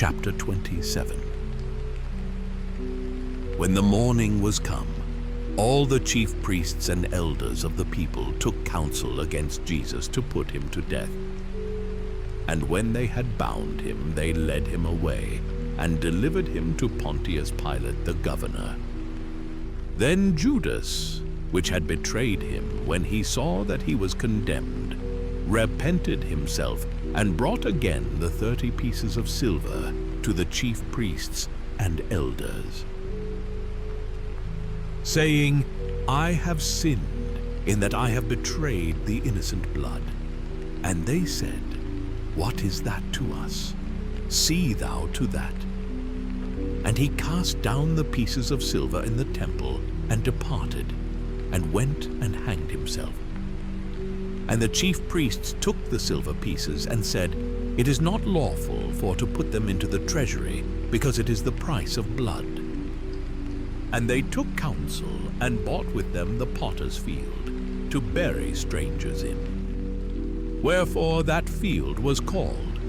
Chapter 27. When the morning was come, all the chief priests and elders of the people took counsel against Jesus to put him to death. And when they had bound him, they led him away and delivered him to Pontius Pilate the governor. Then Judas, which had betrayed him, when he saw that he was condemned, repented himself and brought again the 30 pieces of silver to the chief priests and elders, saying, I have sinned in that I have betrayed the innocent blood. And they said, What is that to us? See thou to that. And he cast down the pieces of silver in the temple and departed, and went and hanged himself. And the chief priests took the silver pieces and said, It is not lawful for to put them into the treasury, because it is the price of blood. And they took counsel and bought with them the potter's field, to bury strangers in. Wherefore that field was called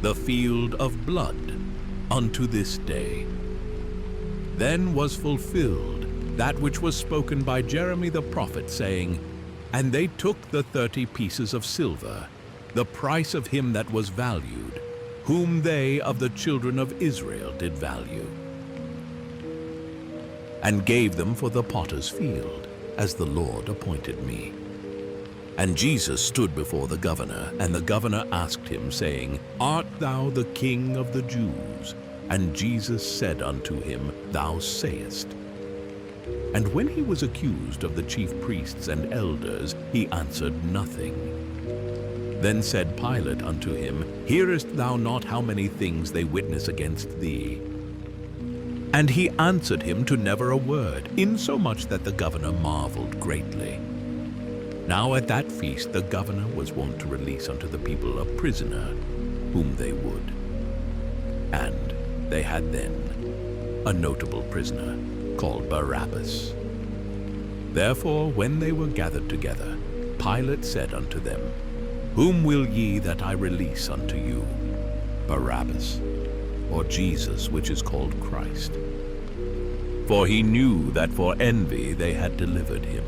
the field of blood unto this day. Then was fulfilled that which was spoken by Jeremy the prophet, saying, And they took the 30 pieces of silver, the price of him that was valued, whom they of the children of Israel did value, and gave them for the potter's field, as the Lord appointed me. And Jesus stood before the governor, and the governor asked him, saying, Art thou the King of the Jews? And Jesus said unto him, Thou sayest. And when he was accused of the chief priests and elders, he answered nothing. Then said Pilate unto him, Hearest thou not how many things they witness against thee? And he answered him to never a word, insomuch that the governor marveled greatly. Now at that feast the governor was wont to release unto the people a prisoner, whom they would. And they had then a notable prisoner, called Barabbas. Therefore, when they were gathered together, Pilate said unto them, Whom will ye that I release unto you, Barabbas, or Jesus, which is called Christ? For he knew that for envy they had delivered him.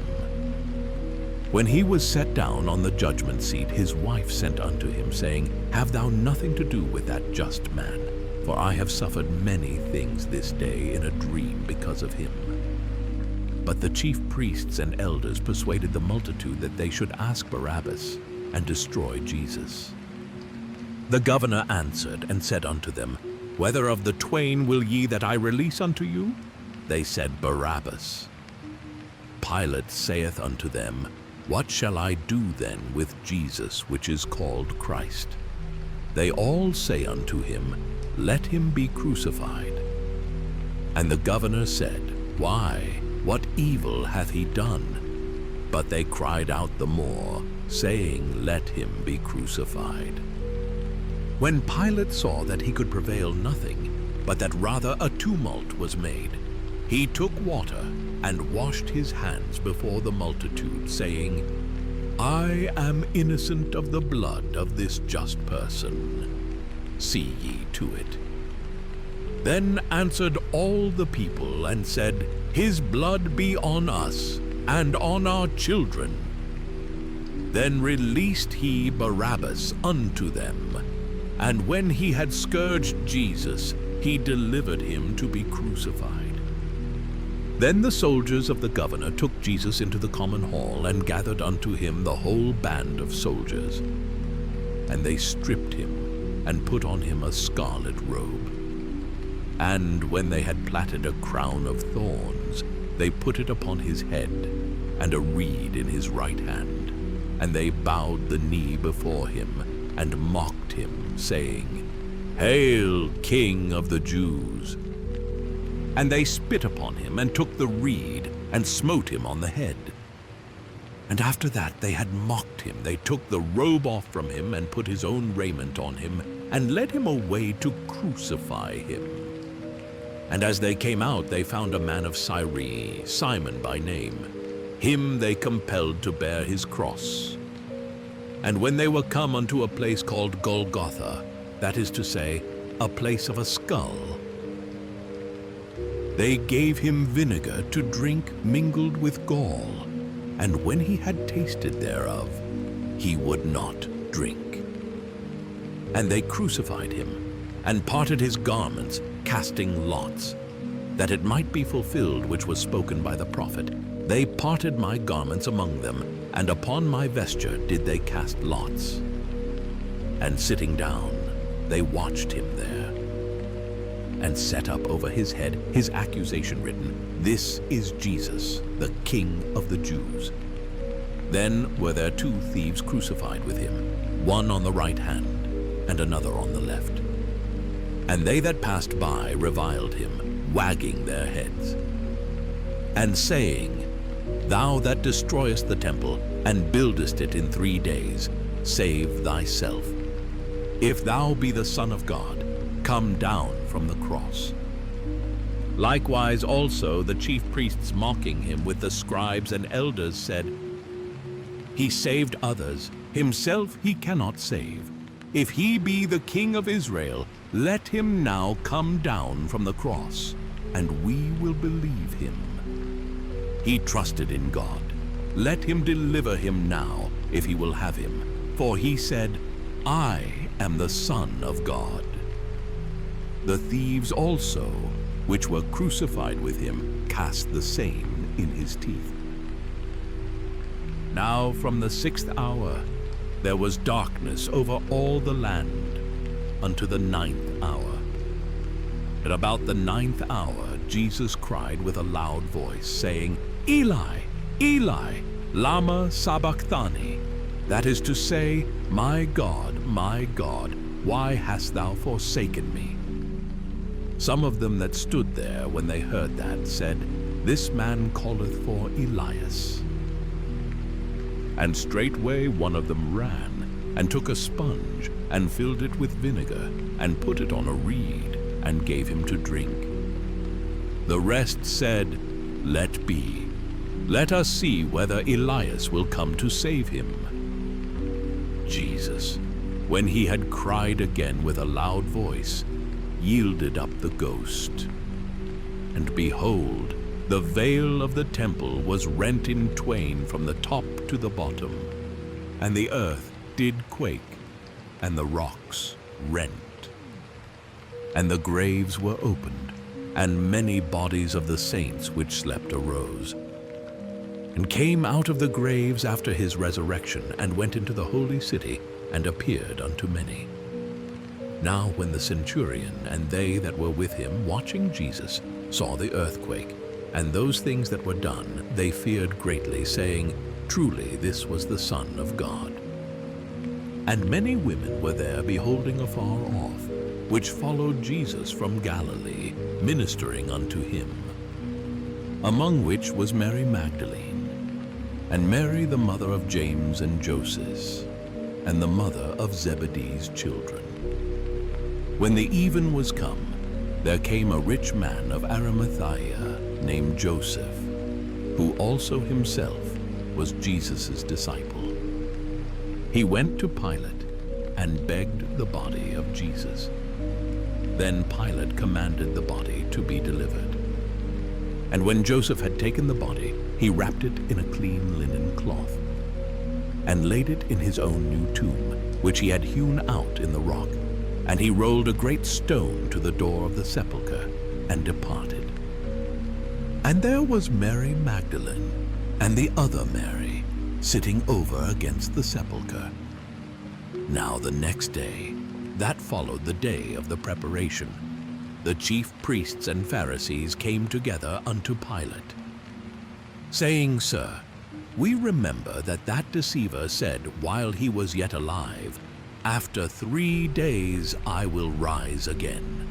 When he was set down on the judgment seat, his wife sent unto him, saying, Have thou nothing to do with that just man, for I have suffered many things this day in a dream because of him. But the chief priests and elders persuaded the multitude that they should ask Barabbas and destroy Jesus. The governor answered and said unto them, Whether of the twain will ye that I release unto you? They said, Barabbas. Pilate saith unto them, What shall I do then with Jesus, which is called Christ? They all say unto him, Let him be crucified. And the governor said, Why? What evil hath he done? But they cried out the more, saying, Let him be crucified. When Pilate saw that he could prevail nothing, but that rather a tumult was made, he took water and washed his hands before the multitude, saying, I am innocent of the blood of this just person. See ye to it. Then answered all the people and said, His blood be on us and on our children. Then released he Barabbas unto them, and when he had scourged Jesus, he delivered him to be crucified. Then the soldiers of the governor took Jesus into the common hall, and gathered unto him the whole band of soldiers. And they stripped him, and put on him a scarlet robe. And when they had platted a crown of thorns, they put it upon his head, and a reed in his right hand. And they bowed the knee before him, and mocked him, saying, Hail, King of the Jews! And they spit upon him, and took the reed, and smote him on the head. And after that they had mocked him, they took the robe off from him, and put his own raiment on him, and led him away to crucify him. And as they came out, they found a man of Cyrene, Simon by name. Him they compelled to bear his cross. And when they were come unto a place called Golgotha, that is to say, a place of a skull. They gave him vinegar to drink mingled with gall, and when he had tasted thereof, he would not drink. And they crucified him, and parted his garments, casting lots, that it might be fulfilled which was spoken by the prophet. They parted my garments among them, and upon my vesture did they cast lots. And sitting down, they watched him there, and set up over his head his accusation written, "This is Jesus, the King of the Jews." Then were there 2 thieves crucified with him, one on the right hand, and another on the left. And they that passed by reviled him, wagging their heads, and saying, "Thou that destroyest the temple, and buildest it in 3 days, save thyself. If thou be the Son of God, come down from the cross." Likewise also the chief priests, mocking him with the scribes and elders, said, "He saved others, himself he cannot save. If he be the King of Israel, let him now come down from the cross, and we will believe him. He trusted in God. Let him deliver him now, if he will have him. For he said, I am the Son of God." The thieves also, which were crucified with him, cast the same in his teeth. Now from the 6th hour there was darkness over all the land unto the 9th hour. At about the 9th hour Jesus cried with a loud voice, saying, "Eli, Eli, lama sabachthani?" That is to say, my God, why hast thou forsaken me?" Some of them that stood there when they heard that said, "This man calleth for Elias." And straightway one of them ran, and took a sponge, and filled it with vinegar, and put it on a reed, and gave him to drink. The rest said, "Let be. Let us see whether Elias will come to save him." Jesus, when he had cried again with a loud voice, yielded up the ghost. And behold, the veil of the temple was rent in twain from the top to the bottom, and the earth did quake, and the rocks rent. And the graves were opened, and many bodies of the saints which slept arose, and came out of the graves after his resurrection, and went into the holy city, and appeared unto many. Now when the centurion and they that were with him, watching Jesus, saw the earthquake, and those things that were done, they feared greatly, saying, Truly this was the Son of God. And many women were there beholding afar off, which followed Jesus from Galilee, ministering unto him. Among which was Mary Magdalene, and Mary the mother of James and Joses, and the mother of Zebedee's children. When the even was come, there came a rich man of Arimathea, named Joseph, who also himself was Jesus' disciple. He went to Pilate, and begged the body of Jesus. Then Pilate commanded the body to be delivered. And when Joseph had taken the body, he wrapped it in a clean linen cloth, and laid it in his own new tomb, which he had hewn out in the rock. And he rolled a great stone to the door of the sepulchre, and departed. And there was Mary Magdalene, and the other Mary, sitting over against the sepulchre. Now the next day, that followed the day of the preparation, the chief priests and Pharisees came together unto Pilate, saying, Sir, we remember that deceiver said while he was yet alive, After 3 days I will rise again.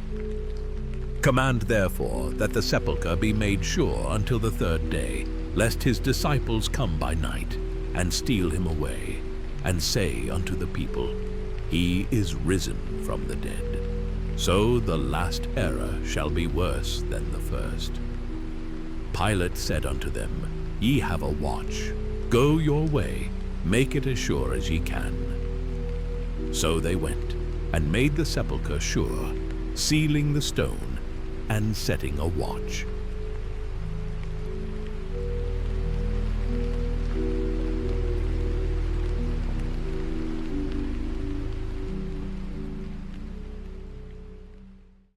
Command therefore that the sepulchre be made sure until the 3rd day, lest his disciples come by night, and steal him away, and say unto the people, He is risen from the dead. So the last error shall be worse than the first. Pilate said unto them, Ye have a watch. Go your way, make it as sure as ye can. So they went, and made the sepulchre sure, sealing the stone and setting a watch.